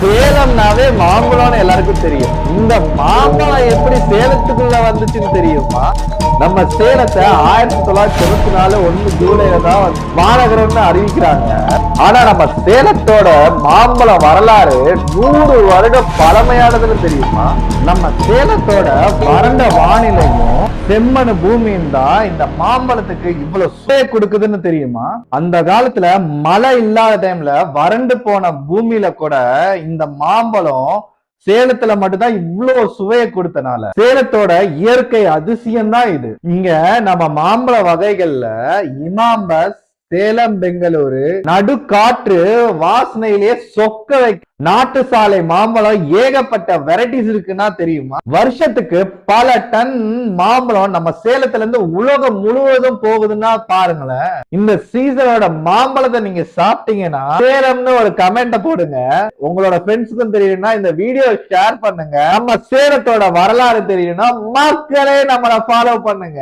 சேலம்னாவே மாம்பழம்னு எல்லாருக்கும் தெரியும். இந்த மாம்பழம் எப்படி சேலத்துக்குள்ள வந்துச்சுன்னு தெரியுமா? நம்ம சேலத்தை 1994 1 ஜூலைல தான் மாநகரம்னு அறிவிக்கிறாங்க. ஆனா நம்ம சேலத்தோட மாம்பழம் வரலாறு 100 வருடம் பழமையானதுன்னு தெரியுமா? நம்ம சேலத்தோட வறண்ட வானிலையும் செம்மண் பூமியும் தான் இந்த மாம்பழத்துக்கு இவ்வளவு சுவை கொடுக்குதுன்னு தெரியுமா? அந்த காலத்துல மழை இல்லாத டைம்ல வறண்டு போன பூமியில கூட இந்த மாம்பழம் சேலத்துல மட்டும்தான் இவ்வளவு சுவையை கொடுத்தனால சேலத்தோட இயற்கை அதிசயம் தான் இது. இங்க நம்ம மாம்பழ வகைகள்ல இமாம்பஸ், சேலம், பெங்களூரு, நடுக்காற்று வாசனையிலேயே சொக்க வைக்க நாட்டு சாலை மாம்பழம் ஏகப்பட்ட வெரைட்டிஸ் இருக்குன்னா தெரியுமா? வருஷத்துக்கு பல டன் மாம்பழம் நம்ம சேலத்துல இருந்து உலகம் முழுவதும் போகுதுன்னா பாருங்களேன். இந்த சீசனோட மாம்பழத்தை நீங்க சாப்பிட்டீங்கன்னா சேலம்னு ஒரு கமெண்ட போடுங்க. உங்களோட ஃப்ரெண்ட்ஸுக்கும் தெரியும்னா இந்த வீடியோ ஷேர் பண்ணுங்க. நம்ம சேலத்தோட வரலாறு தெரியும்னா மக்களே நம்மளை ஃபாலோ பண்ணுங்க.